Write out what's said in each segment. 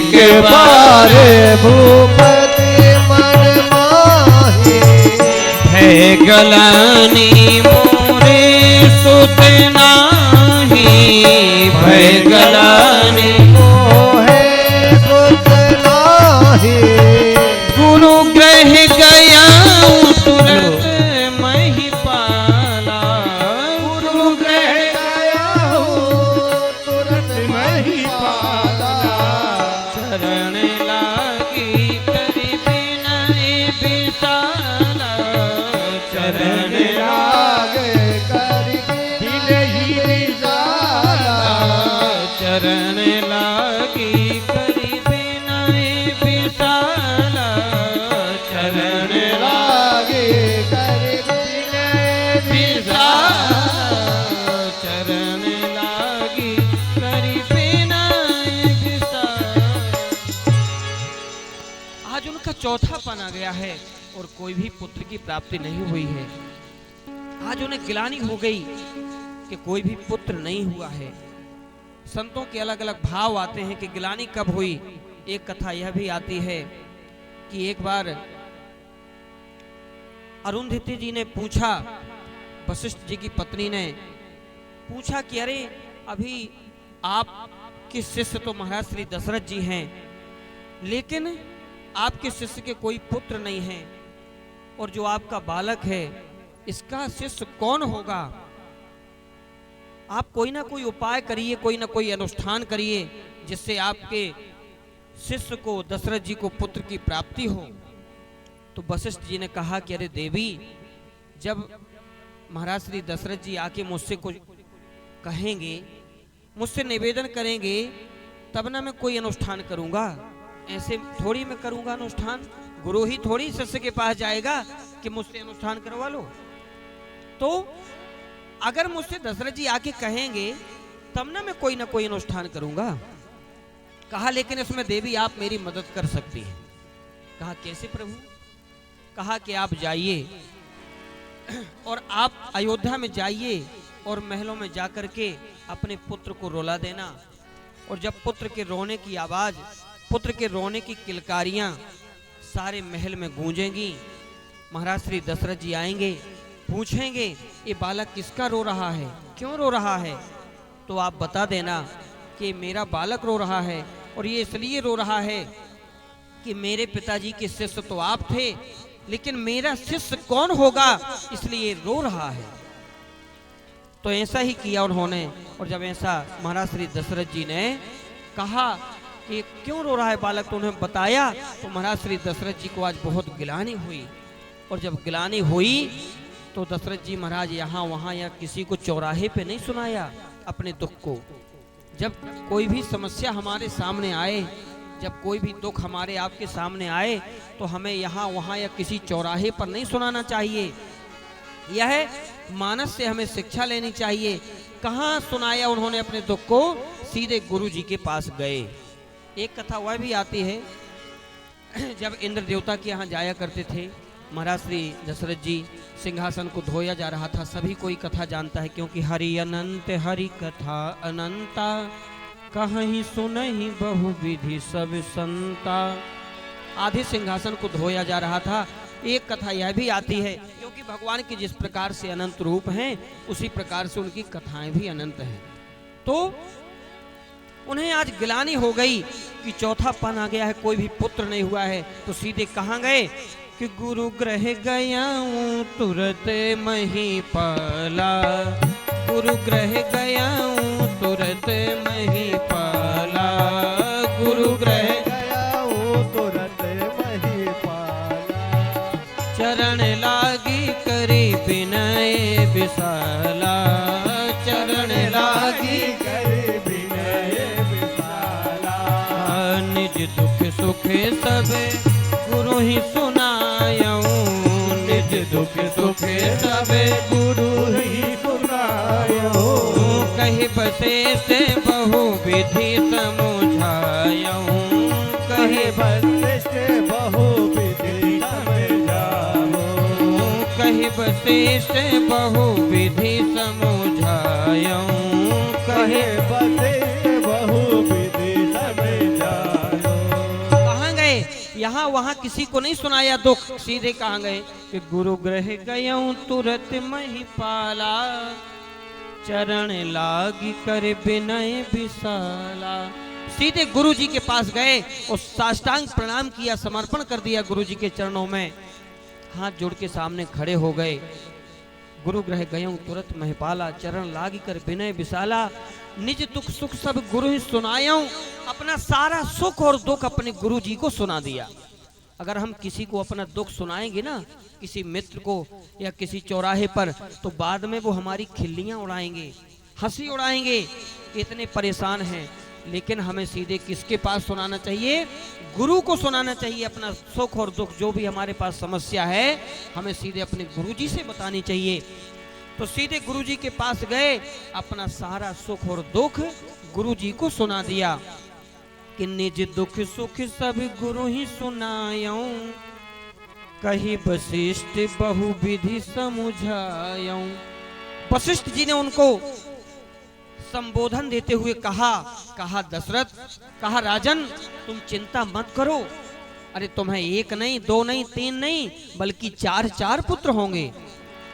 के बारे भूपति मन माही है गलानी मोरे सुत नाही भय गलानी मोहे सुत नाही गुरु ग्रह गया तुरंत महिपाला गुरु ग्रह गया तुरंत महिपाला चरण लागी करी विनय विशाला चरण लागे करि ही जाला चरण लागी करी विनय विशाला चरण लागे करि विनय विशाला चरण लागी करी विनय विशाला। आज उनका चौथा पन आ गया है और कोई भी पुत्र की प्राप्ति नहीं हुई है। आज उन्हें गिलानी हो गई कि कोई भी पुत्र नहीं हुआ है। संतों के अलग अलग भाव आते हैं कि गिलानी कब हुई। एक कथा यह भी आती है कि एक बार अरुंधति जी ने पूछा, वशिष्ठ जी की पत्नी ने पूछा कि अरे अभी आपके शिष्य तो महाराज श्री दशरथ जी हैं, लेकिन आपके शिष्य के कोई पुत्र नहीं है और जो आपका बालक है इसका शिष्य कौन होगा? आप कोई ना कोई उपाय करिए, कोई ना कोई अनुष्ठान करिए जिससे आपके शिष्य को दशरथ जी को पुत्र की प्राप्ति हो। तो वशिष्ठ जी ने कहा कि अरे देवी, जब महाराज श्री दशरथ जी आके मुझसे कुछ कहेंगे, मुझसे निवेदन करेंगे, तब ना मैं कोई अनुष्ठान करूंगा। ऐसे थोड़ी मैं करूंगा अनुष्ठान। गुरु ही थोड़ी शिष्य के पास जाएगा कि मुझसे अनुष्ठान करवा लो। तो अगर मुझसे दशरथ जी आके कहेंगे तब ना मैं कोई ना कोई अनुष्ठान करूंगा। कहा लेकिन इसमें देवी आप मेरी मदद कर सकती हैं। कहा कैसे प्रभु? कहा कि आप जाइए और आप अयोध्या में जाइए और महलों में जाकर के अपने पुत्र को रुला देना, और जब पुत्र के रोने की आवाज, पुत्र के रोने की किलकारियां सारे महल में गूंजेंगी, महाराज श्री दशरथ जी आएंगे, पूछेंगे ये बालक किसका रो रहा है, क्यों रो रहा है? तो आप बता देना कि मेरा बालक रो रहा है और ये इसलिए रो रहा है कि मेरे पिताजी के शिष्य तो आप थे, लेकिन मेरा शिष्य कौन होगा इसलिए रो रहा है। तो ऐसा ही किया उन्होंने। और जब ऐसा महाराज श्री दशरथ जी ने कहा कि क्यों रो रहा है बालक, तो उन्हें बताया, तो महाराज श्री दशरथ जी को आज बहुत गिलानी हुई। और जब गिलानी हुई तो दशरथ जी महाराज यहाँ वहाँ या किसी को चौराहे पे नहीं सुनाया अपने दुख को। जब कोई भी समस्या हमारे सामने आए, जब कोई भी दुख हमारे आपके सामने आए, तो हमें यहाँ वहाँ या किसी चौराहे पर नहीं सुनाना चाहिए। यह मानस से हमें शिक्षा लेनी चाहिए। कहाँ सुनाया उन्होंने अपने दुख को? सीधे गुरु जी के पास गए। एक कथा वह भी आती है, जब इंद्र देवता के यहाँ जाया करते थे, महाराज श्री दशरथ जी सिंहासन को धोया जा रहा था। सभी कोई कथा जानता है, क्योंकि हरि अनंत हरि कथा अनंता, कहीं सुनहि बहु विधि सब संता। आधे सिंहासन को धोया जा रहा था। एक कथा यह भी आती है, क्योंकि भगवान के जिस प्रकार से अनंत रूप हैं, उसी प्रकार से उनकी कथाएं भी अनंत हैं। तो उन्हें आज गिलानी हो गई कि चौथा पन आ गया है, कोई भी पुत्र नहीं हुआ है। तो सीधे कहाँ गए कि गुरु ग्रह गया तुरत महिपाला, गुरु ग्रह गया तुरत महिपाला, गुरु ग्रह गया तुरंत महिपाला, चरण लागी करी विनय विशाला, चरण लागी करि विनय विशाला, निज दुख सुख सब गुरु ही सुनायऊं, निज दुख सुख सब गुरु ही सुनायो, कहि वशिष्ठ बहु विधि समझायऊं, कहि वशिष्ठ बहु विधि समझाओ, कहि वशिष्ठ बहु विधि समझायऊं, कहि वशिष्ठ बहु विधि समझाओ, यहाँ वहाँ किसी को नहीं सुनाया दुख, सीधे कहाँ गए कि गुरु ग्रह गयऊं तुरत महिपाला, चरण लागी कर विनय विशाला। सीधे गुरु जी के पास गए और साष्टांग प्रणाम किया, समर्पण कर दिया गुरु जी के चरणों में, हाथ जोड़ के सामने खड़े हो गए। गुरु ग्रह गयऊं तुरत महिपाला, चरण लागी कर विनय विशाला, निज दुख सुख सब गुरु ही सुनायूं। अपना सारा सुख और दुख अपने गुरु जी को सुना दिया। अगर हम किसी को अपना दुख सुनाएंगे ना, किसी मित्र को या किसी चौराहे पर, तो बाद में वो हमारी खिल्लियां उड़ाएंगे, हंसी उड़ाएंगे, इतने परेशान हैं। लेकिन हमें सीधे किसके पास सुनाना चाहिए? गुरु को सुनाना चाहिए। अपना सुख और दुख जो भी हमारे पास समस्या है, हमें सीधे अपने गुरु जी से बतानी चाहिए। तो सीधे गुरु जी के पास गए, अपना सारा सुख और दुख गुरु जी को सुना दिया कि निज दुख सुख सब गुरु ही सुनायूं, कही वशिष्ठ बहुविधि समुझायूं। वशिष्ठ जी ने उनको संबोधन देते हुए कहा दशरथ, कहा राजन, तुम चिंता मत करो। अरे तुम्हें एक नहीं, दो नहीं, तीन नहीं, बल्कि चार पुत्र होंगे।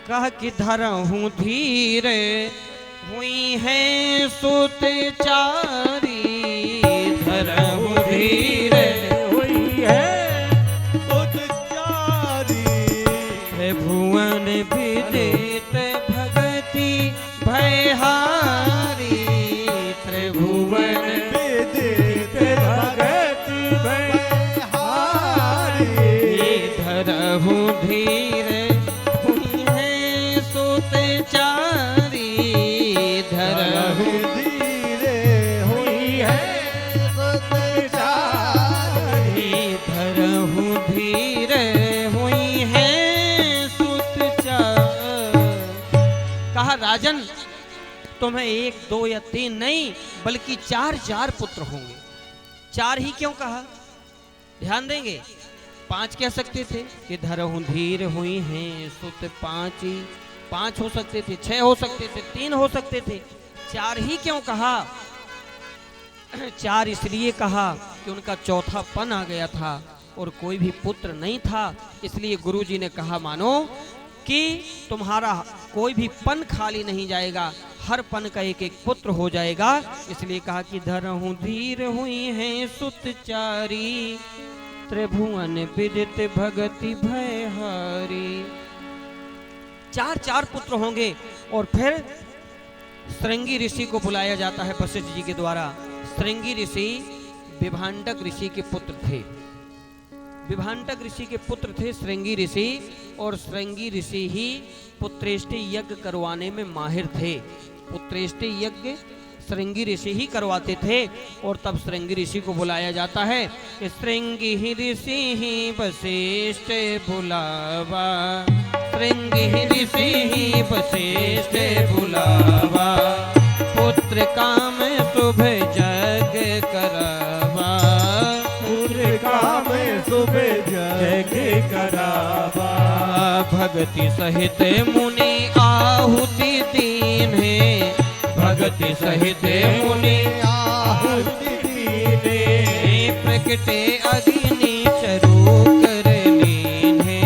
कह कि धरहूं धीरे हुई है सुत चारी, धरहूं धीरे हुई है सुत चारी, भुवन विदित भगति भयहारी, त्रिभुवन विदित भगति भयहारी, धरहूं धीरे हुई है सुत चारी, धरहूं धीरे हुई है सुत चारी, धरहूं धीरे हुई है सुत चारी। कहा राजन, तुम्हें एक, दो या तीन नहीं, बल्कि चार पुत्र होंगे। चार ही क्यों कहा? ध्यान देंगे, पांच कह सकते थे कि धरहूं धीर हुई हैं सुत पांची, पांच हो सकते थे, छह हो सकते थे, तीन हो सकते थे। चार ही क्यों कहा? चार इसलिए कहा कि उनका चौथापन आ गया था और कोई भी पुत्र नहीं था। इसलिए गुरुजी ने कहा, मानो कि तुम्हारा कोई भी पन खाली नहीं जाएगा, हर पन का एक एक पुत्र हो जाएगा। इसलिए कहा कि धरहूं धीर हुई हैं सुत चारी, त्रिभुवन विदित भगति भयहारी। चार पुत्र होंगे। और फिर श्रृंगी ऋषि को बुलाया जाता है वशिष्ठ जी के द्वारा। श्रृंगी ऋषि विभांडक ऋषि के पुत्र थे। विभांडक ऋषि के पुत्र थे श्रृंगी ऋषि, और श्रृंगी ऋषि ही पुत्रेष्टि यज्ञ करवाने में माहिर थे। पुत्रेष्टि यज्ञ श्रृंगी ऋषि ही करवाते थे। और तब श्रृंगी ऋषि को बुलाया जाता है कि श्रृंगी ऋषि ही वशिष्ठ बुलावा, श्रृंगी ऋषि ही वशिष्ठ बुलावा, पुत्र काम शुभ जग करावा, पुत्र काम शुभ जग करावा, भगति सहित मुनि आहुति दीन है, भगति सहित मुनि आहुति दीने, प्रकटे अग्नि चरु कर लीन है,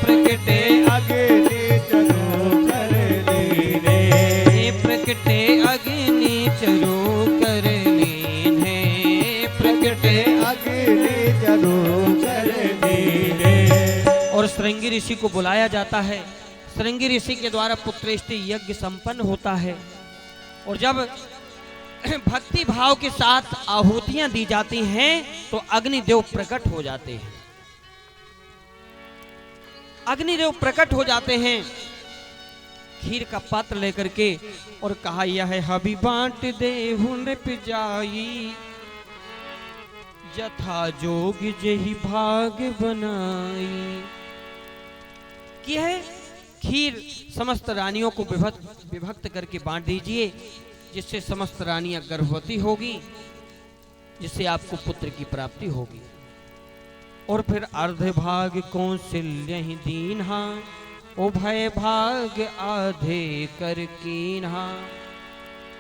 प्रकटे अग्नि चरु कर लीने, प्रकटे अग्नि चरु कर लीन है, प्रकटे अग्नि चरु कर लीने। और श्रृंगी ऋषि को बुलाया जाता है। श्रृंगी ऋषि के द्वारा पुत्रेष्टि यज्ञ संपन्न होता है। और जब भक्ति भाव के साथ आहुतियां दी जाती हैं तो अग्निदेव प्रकट हो जाते हैं। अग्निदेव प्रकट हो जाते हैं खीर का पात्र लेकर के, और कहा, यह हबी बांट देहु नृप जाई, जथा जोग जही भाग बनाई। कि है खीर समस्त रानियों को विभक्त करके बांट दीजिए, जिससे समस्त रानियां गर्भवती होगी, जिससे आपको पुत्र की प्राप्ति होगी। और फिर अर्ध भाग कौशल्य ही दीन्हा, उभय भाग आधे कर कीन्हा।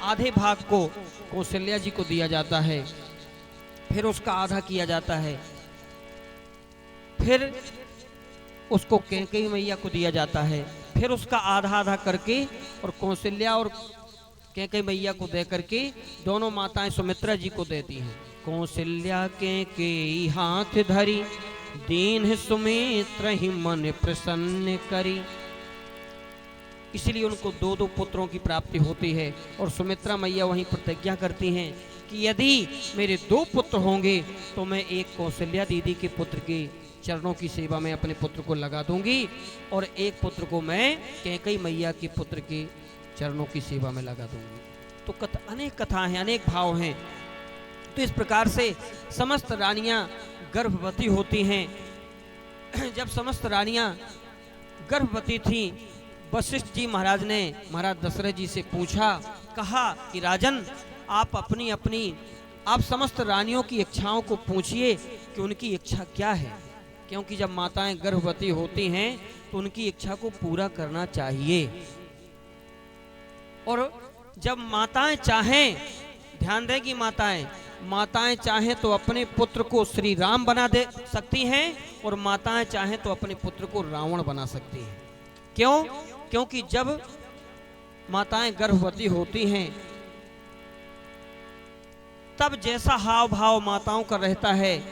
आधे भाग को कौशल्या जी को दिया जाता है, फिर उसका आधा किया जाता है फिर उसको कैकेयी मैया को दिया जाता है। फिर उसका आधा आधा करके और कौशल्या और कैकेयी मैया को दे करके दोनों माताएं सुमित्रा जी को देती हैं। कौशल्या कैकेयी हाथ धरी, दीन सुमित्रा ही मन प्रसन्न करी। इसलिए उनको दो दो पुत्रों की प्राप्ति होती है। और सुमित्रा मैया वहीं प्रतिज्ञा करती हैं कि यदि मेरे दो पुत्र होंगे तो मैं एक कौशल्या दीदी के पुत्र के चरणों की सेवा में अपने पुत्र को लगा दूंगी और एक पुत्र को मैं कैकेयी मैया के पुत्र के चरणों की सेवा में लगा दूंगी। तो अनेक कथाएं हैं, अनेक भाव हैं। तो इस प्रकार से समस्त रानियां गर्भवती होती हैं। जब समस्त रानियां गर्भवती थीं, वशिष्ठ जी महाराज ने महाराज दशरथ जी से पूछा, कहा कि राजन आप समस्त रानियों की इच्छाओं को पूछिए कि उनकी इच्छा क्या है, क्योंकि जब माताएं गर्भवती होती हैं तो उनकी इच्छा को पूरा करना चाहिए। और जब माताएं चाहें, ध्यान दें कि माताएं चाहें तो अपने पुत्र को श्री राम बना दे सकती हैं और माताएं चाहें तो अपने पुत्र को रावण बना सकती हैं। क्यों? क्योंकि जब माताएं गर्भवती होती हैं तब जैसा हाव भाव माताओं का रहता है,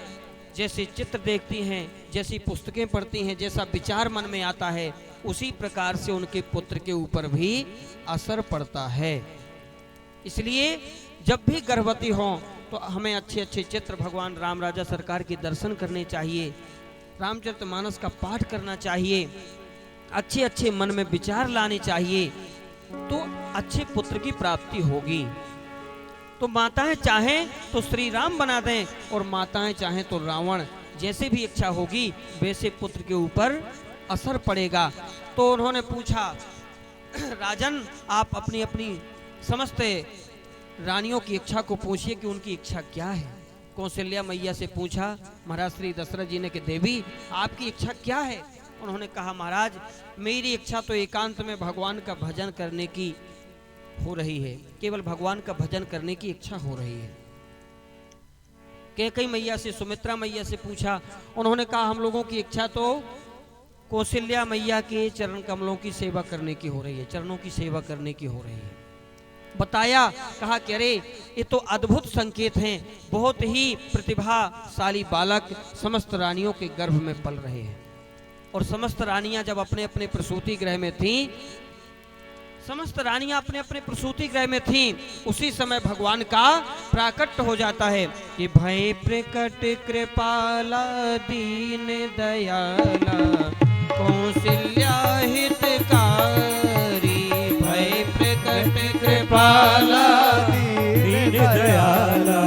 जैसे चित्र देखती हैं, जैसी पुस्तकें पढ़ती हैं, जैसा विचार मन में आता है, उसी प्रकार से उनके पुत्र के ऊपर भी असर पड़ता है। इसलिए जब भी गर्भवती हों तो हमें अच्छे अच्छे चित्र भगवान राम राजा सरकार के दर्शन करने चाहिए, रामचरितमानस का पाठ करना चाहिए, अच्छे अच्छे मन में विचार लाने चाहिए, तो अच्छे पुत्र की प्राप्ति होगी। तो माताएं चाहें तो श्री राम बना दें और माताएं चाहें तो रावण, जैसे भी इच्छा होगी वैसे पुत्र के ऊपर असर पड़ेगा। तो उन्होंने पूछा, राजन आप अपनी अपनी समस्त रानियों की इच्छा को पूछिए कि उनकी इच्छा क्या है। कौशल्या मैया से पूछा महाराज श्री दशरथ जी ने कि देवी आपकी इच्छा क्या है। उन्होंने कहा, महाराज मेरी इच्छा तो एकांत में भगवान का भजन करने की हो रही है, केवल भगवान का भजन करने की इच्छा हो रही है। कैकेयी मैया से, सुमित्रा मैया से पूछा, उन्होंने कहा हम लोगों की इच्छा तो कौशल्या मैया के चरण कमलों की सेवा करने की हो रही है, चरणों की सेवा करने की हो रही है। बताया, कहा कि अरे ये तो अद्भुत संकेत हैं, बहुत ही प्रतिभाशाली बालक समस्त रानियों के गर्भ में पल रहे हैं। और समस्त रानियां जब अपने अपने प्रसूति गृह में थीं, समस्त रानियां अपने अपने प्रसूति गृह में थीं, उसी समय भगवान का प्राकट्य हो जाता है कि भय प्रकट कृपाला दीन दयाला कौशल्या हितकारी। भय प्रकट कृपाला दीन दयाला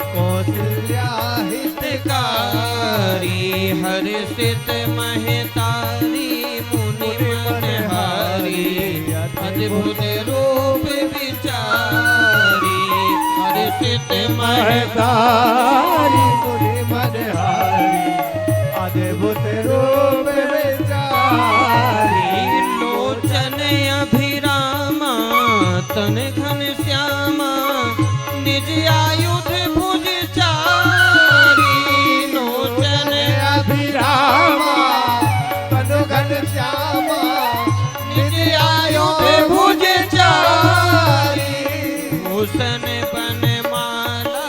कौशल्या हितकारी। हर्षित महतारी मुनि मनहारी अद्भुत रूप विचारी। हर्षित महतारी मुनि मनहारी अद्भुत रूप विचारी। लोचन अभिरामा तन घन श्यामा निज आयुध भुज चारी। लोचन अभिरामा तनु घन श्यामा निज आयुध भुज चारी। भूषण बनमाला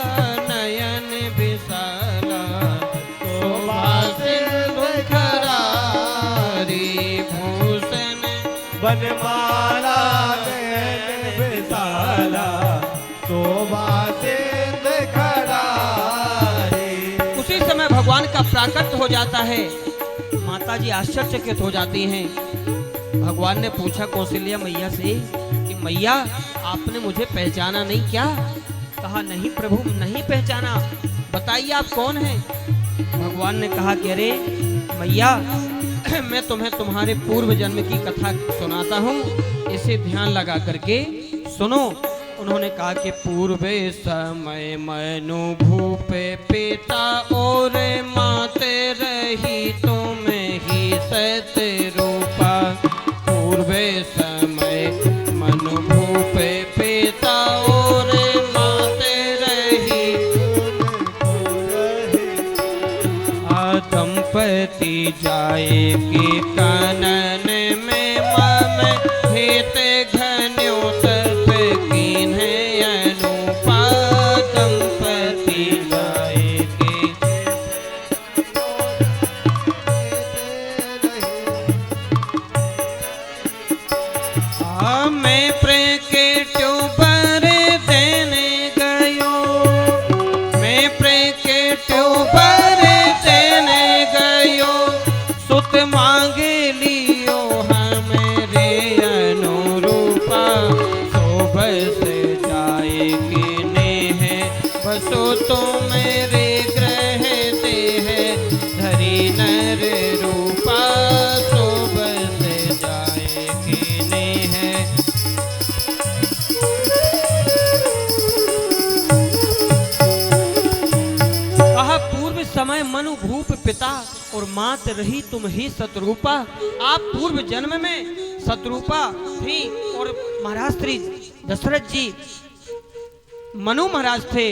नयन विशाला शोभा सिंधु खरारी। भूषण बनमाला नयन विशाला शोभा सिंधु खरारी। उसी समय भगवान का प्राकट्य हो जाता है। माता जी आश्चर्यचकित हो जाती हैं। भगवान ने पूछा कौशल्या मैया से कि मैया आपने मुझे पहचाना नहीं क्या? कहा नहीं प्रभु, नहीं पहचाना, बताइए आप कौन हैं? भगवान ने कहा कि अरे मैया मैं तुम्हें तुम्हारे पूर्व जन्म की कथा सुनाता हूँ, इसे ध्यान लगा करके सुनो। उन्होंने कहा कि पूर्वे समय मनु भूपे पिता और माते रही तुम ही सत रूपा। पूर्वे समय मनु भूपे पिता और माते रही दंपति दंपति जाए के कानन में मम हेत घन्यो तप कीन्हे अनुपा दंपति जाए के मैं प्रकेट्यो पर देने गयो मैं प्रकेट्यो पर देने गयो सुत मांग लियो हमरे अनुरूपा सो बस जाए कि नेह बसो तो मेरे ग्रह दे है धरी नर रूपा सो बस जाए कि नेह पूर्व समय मनु भूप पिता और मात रही तुम ही शत्रुपा। आप पूर्व जन्म में शत्रुपा थी और महाराज श्री दशरथ जी मनु महाराज थे।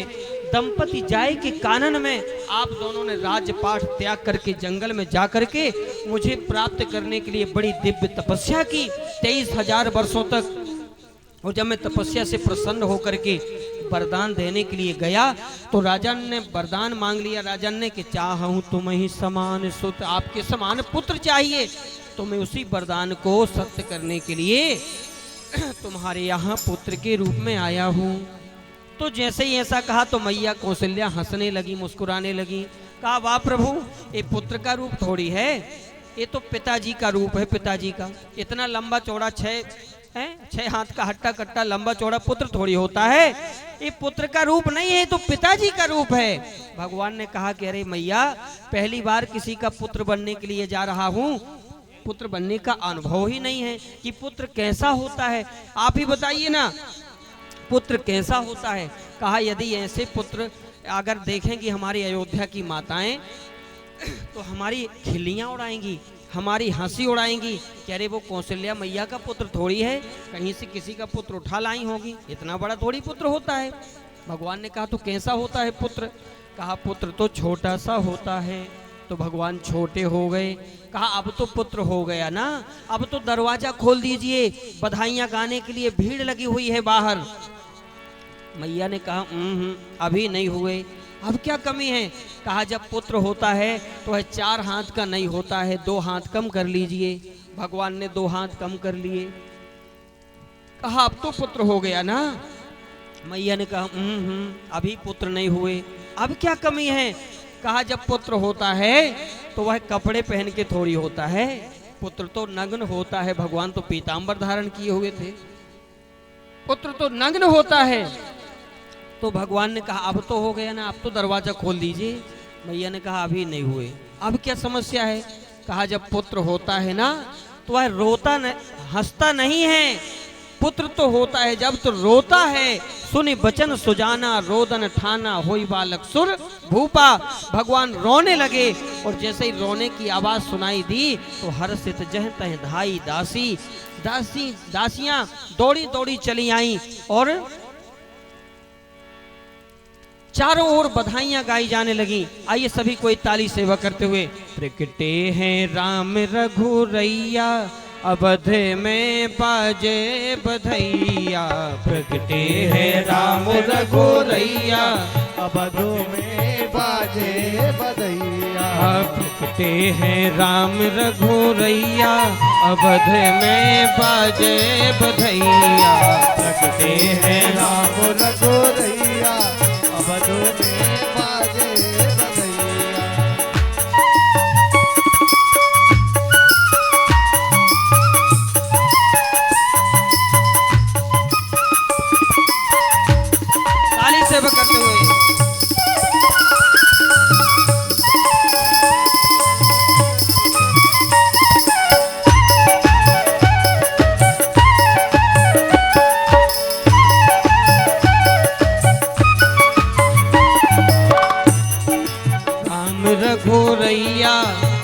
दंपति जाए के कानन में आप दोनों ने राजपाट त्याग करके जंगल में जा करके मुझे प्राप्त करने के लिए बड़ी दिव्य तपस्या की 23,000 वर्षों तक। और जब मैं तपस्या से प्रसन्न होकर के वरदान देने के लिए गया तो राजन ने वरदान मांग लिया। राजन ने कि चाहूं तुम ही समान सुत, आपके समान पुत्र चाहिए। तो मैं उसी वरदान को सत्य करने के लिए तुम्हारे यहाँ पुत्र के रूप में आया हूँ। तो जैसे ही ऐसा कहा तो मैया कौशल्या हंसने लगी, मुस्कुराने लगी। कहा वाह प्रभु, ये पुत्र का रूप थोड़ी है, ये तो पिताजी का रूप है। पिताजी का इतना लंबा चौड़ा 6 हाथ का हट्टा कट्टा लंबा चौड़ा पुत्र थोड़ी होता है। ये पुत्र का रूप नहीं है, तो पिताजी का रूप है। भगवान ने कहा कि अरे मैया, पहली बार किसी का पुत्र बनने के लिए जा रहा हूँ, पुत्र बनने का अनुभव ही नहीं है कि पुत्र कैसा होता है। आप ही बताइए ना, पुत्र कैसा होता है। कहा यदि ऐसे पुत्र अगर देखेंगी हमारी अयोध्या की माताएं तो हमारी खिल्लियां उड़ाएंगी, हमारी हंसी उड़ाएंगी कि अरे वो कौशल्या मैया का पुत्र थोड़ी है, कहीं से किसी का पुत्र उठा लाई होगी, इतना बड़ा थोड़ी पुत्र होता है। भगवान ने कहा तो कैसा होता है पुत्र। कहा पुत्र तो छोटा सा होता है। तो भगवान छोटे हो गए। कहा अब तो पुत्र हो गया ना, अब तो दरवाजा खोल दीजिए, बधाइयां गाने के लिए भीड़ लगी हुई है बाहर। मैया ने कहा अभी नहीं हुए, अब क्या कमी है। कहा जब पुत्र होता है तो है 4 हाथ का नहीं होता है, 2 हाथ कम कर लीजिए। भगवान ने 2 हाथ कम कर लिए। कहा अब तो पुत्र हो गया ना। मैया ने कहा अभी पुत्र नहीं हुए, अब क्या कमी है। कहा जब पुत्र होता है तो वह कपड़े पहन के थोड़ी होता है, पुत्र तो नग्न होता है। भगवान तो पीतांबर धारण किए हुए थे, पुत्र तो नग्न होता है। तो भगवान ने कहा अब तो हो गया ना, अब तो दरवाजा खोल दीजिए। मैया ने कहा अभी नहीं हुए, अब क्या समस्या है। कहा जब पुत्र होता है ना तो वह रोता हंसता नहीं है, पुत्र तो होता है जब तो रोता है। सुनि बचन सुजाना रोदन ठाना होई बालक सुर भूपा। भगवान रोने लगे और जैसे ही रोने की आवाज सुनाई दी तो हर्षित जह तह धाई दासियां दौड़ी दौड़ी चली आई और चारों ओर बधाइयां गाई जाने लगी। आइए सभी कोई ताली सेवा करते हुए। प्रकटे हैं राम रघुरैया अवध में बाजे बधैया। प्रकटे हैं राम रघुरैया अवध में बाजे बधैया। प्रकटे हैं राम रघुरैया अवध में बाजे बधैया। प्रकटे हैं राम रघुरैया अवध में बाजे बधैया। ताली सेवा करते हुए। रघुरैया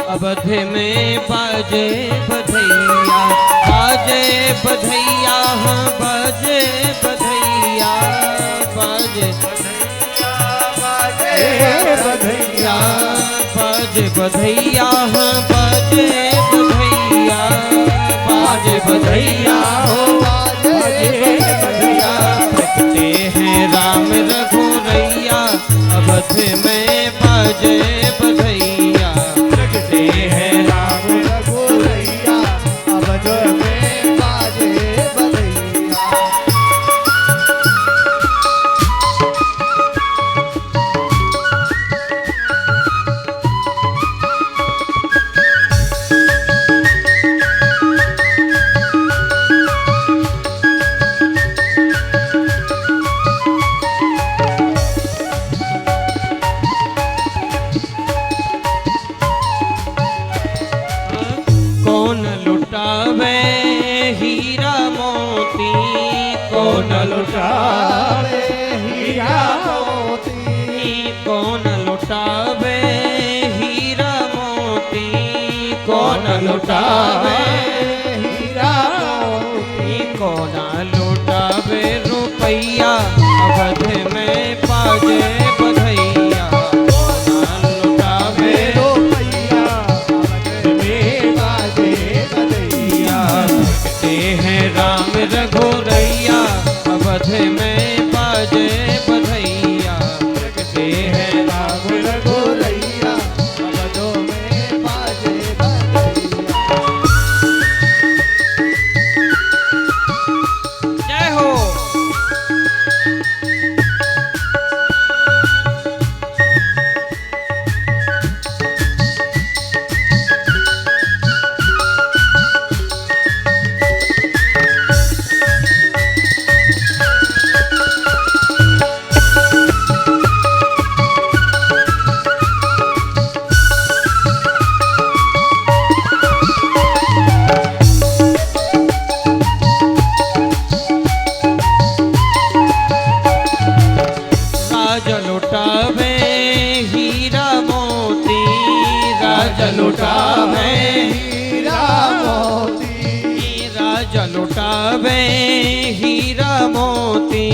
अवध में बाजे बधैया। बाजे बधैया हाँ बाजे बधैया। बाजे बाजे बधैया बाजे बाजे बधैया बाजे बधैया बाजे बधैया हो बाजे बधैया प्रगटे हैं राम रघुरैया अवध में बाजे बधैया प्रगटे हैं राम रघुरैया अवध में बाजे बधैया। कौन लुटावे हीरा मोती कौन लुटावे हीरा मोती कौन लुटावे हीरा मोती कौन लुटावे हीरा मोती कौन लुटावे रुपैया अवध में बाजे बधैया कौन लुटावे रुपैया अवध में बाजे बधैया। प्रगटे हैं राम रघुरैया अवध में बाजे बधैया प्रगटे हैं राम रघुरैया अवधों में बाजे बधैया। जय हो। राज लुटावे हीरा मोती राज लुटावे हीरा मोती राज लुटावे हीरा मोती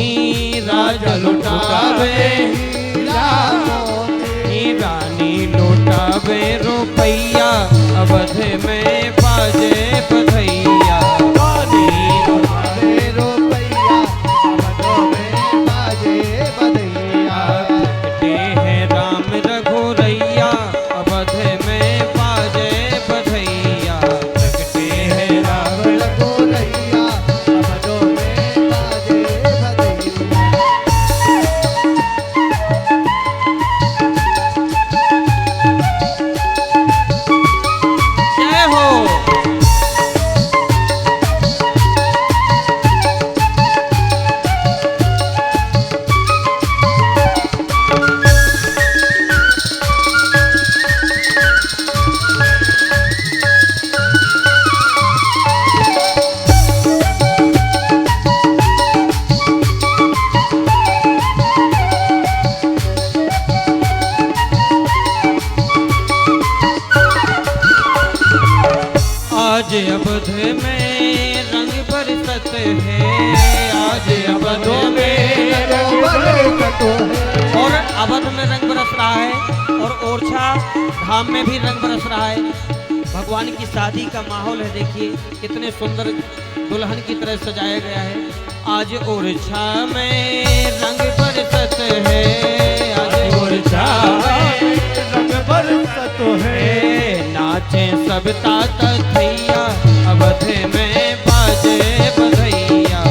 राज लुटावे हीरा मोती रानी लुटावे रुपैया अवध में बाजे बधैया रानी लुटावे रुपैया अवधों में बाजे बधैया। प्रगटे हैं राम रघुरैया अवध में बाजे बधैया प्रगटे हैं राम रघुरैया अवधों में बाजे बधैया। जय हो। आज अवध में रंग बरसत है आज अवध में और अवध में रंग बरस रहा है और ओरछा धाम में भी रंग बरस रहा है। भगवान की शादी का माहौल है। देखिए कितने सुंदर दुल्हन की तरह सजाया गया है। आज ओरछा में रंग बरसत है आज ओरछा में रंग बरसत है नाचे सब तात थैया अवध में बाजे बधैया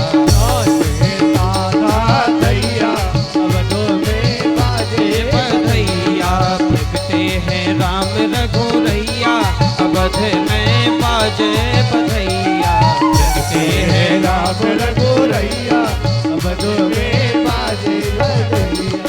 दादा दैया अवधों में बाजे बधैया प्रगटे हैं राम रघुरैया अवध में बाजे बधैया प्रगटे हैं राम रघुरैया अवधों में बाजे बधैया।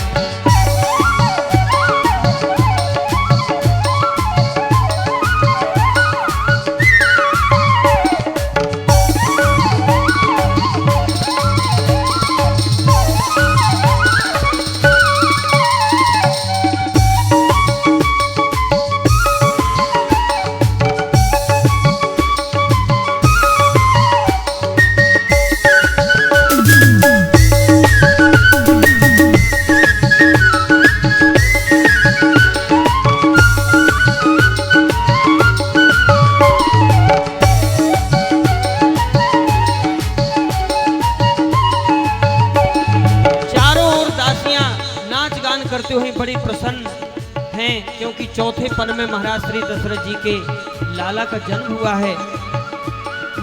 हैं, क्योंकि चौथे पन में महाराज श्री दशरथ जी के लाला का जन्म हुआ है।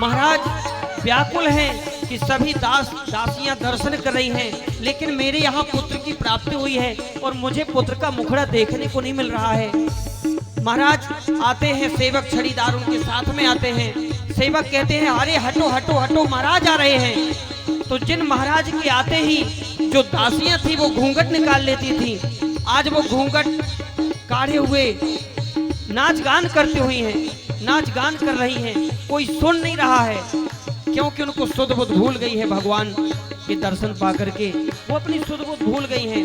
महाराज व्याकुल हैं कि सभी दासियां दर्शन कर रही हैं, लेकिन मेरे यहाँ पुत्र की प्राप्ति हुई है और मुझे पुत्र का मुखड़ा देखने को नहीं मिल रहा है। महाराज आते हैं, सेवक छड़ीदार उनके साथ में आते हैं। सेवक कहते हैं अरे हटो हटो हटो, महाराज आ रहे हैं। तो जिन महाराज के आते ही जो दासियां थी वो घूंघट निकाल लेती थी, आज वो घूंघट काढ़े हुए नाच गान करती हुई हैं, नाच गान कर रही हैं। कोई सुन नहीं रहा है, क्योंकि उनको सुध बुध भूल गई है। भगवान के दर्शन पा करके वो अपनी सुध बुध भूल गई हैं।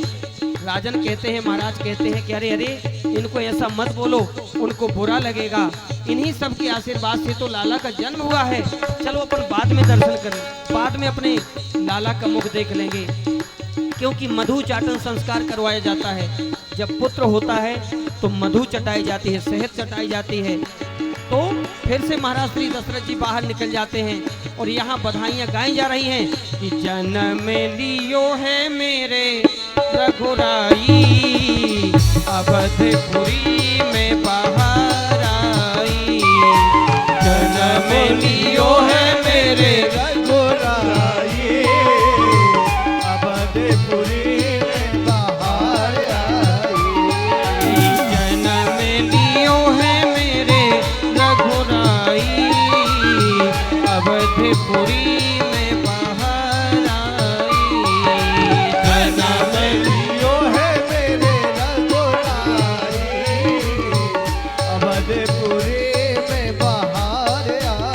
राजन कहते हैं, महाराज कहते हैं कि अरे अरे इनको ऐसा मत बोलो, उनको बुरा लगेगा। इन्हीं सब के आशीर्वाद से तो लाला का जन्म हुआ है। चलो अपन बाद में दर्शन करें, बाद में अपने लाला का मुख देख लेंगे, क्योंकि मधु चाटन संस्कार करवाया जाता है। जब पुत्र होता है तो मधु चटाई जाती है, शहद चटाई जाती है। तो फिर से महाराज श्री दशरथ जी बाहर निकल जाते हैं और यहाँ बधाइयाँ गाई जा रही हैं कि जन्म लियो है मेरे रघुराई, अवधपुरी में बाहर आई। जन्म लियो है मेरे रघुराई, अवधपुरी में बाहर आई। जन्म लियो है मेरे रघुराई, अवधपुरी में बाहर आई। जन्म लियो है मेरे रघुराई, अवधपुरी में बाहर आई।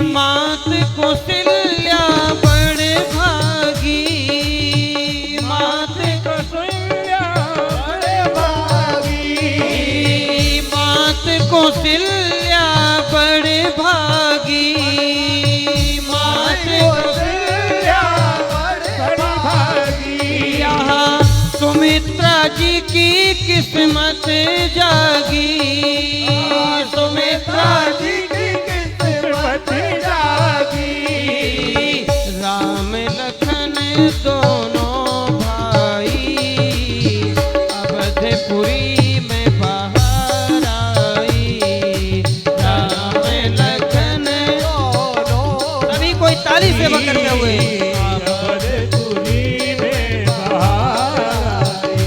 मात कौशल्या बड़ भागी, मात कौशल्या बड़ भागी, मात कौशल्या बड़ भागी, मात कौशल्या बड़ भागी। यहाँ सुमित्रा जी की किस्मत जागी, सुमित्रा जी राम लखन दोनों भाई, अवधपुरी में बाहर आई। राम लखन दोनों, सभी कोई ताली से करते हुए अवधपुरी में बाहर आई।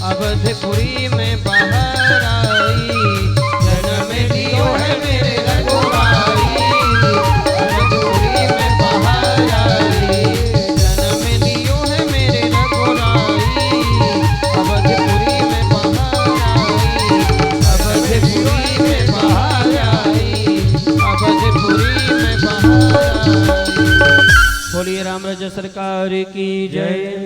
अवधपुरी में बाहर आई। जन्म लियो है मेरे रघुराई, अवधपुरी में बाहर आई। जन्म लियो है मेरे रघुराई, अवधपुरी में बाहर आई। अवधपुरी में बाहर आई, अवधपुरी में बाहर आई। बोलिए राम राजा सरकार की जय।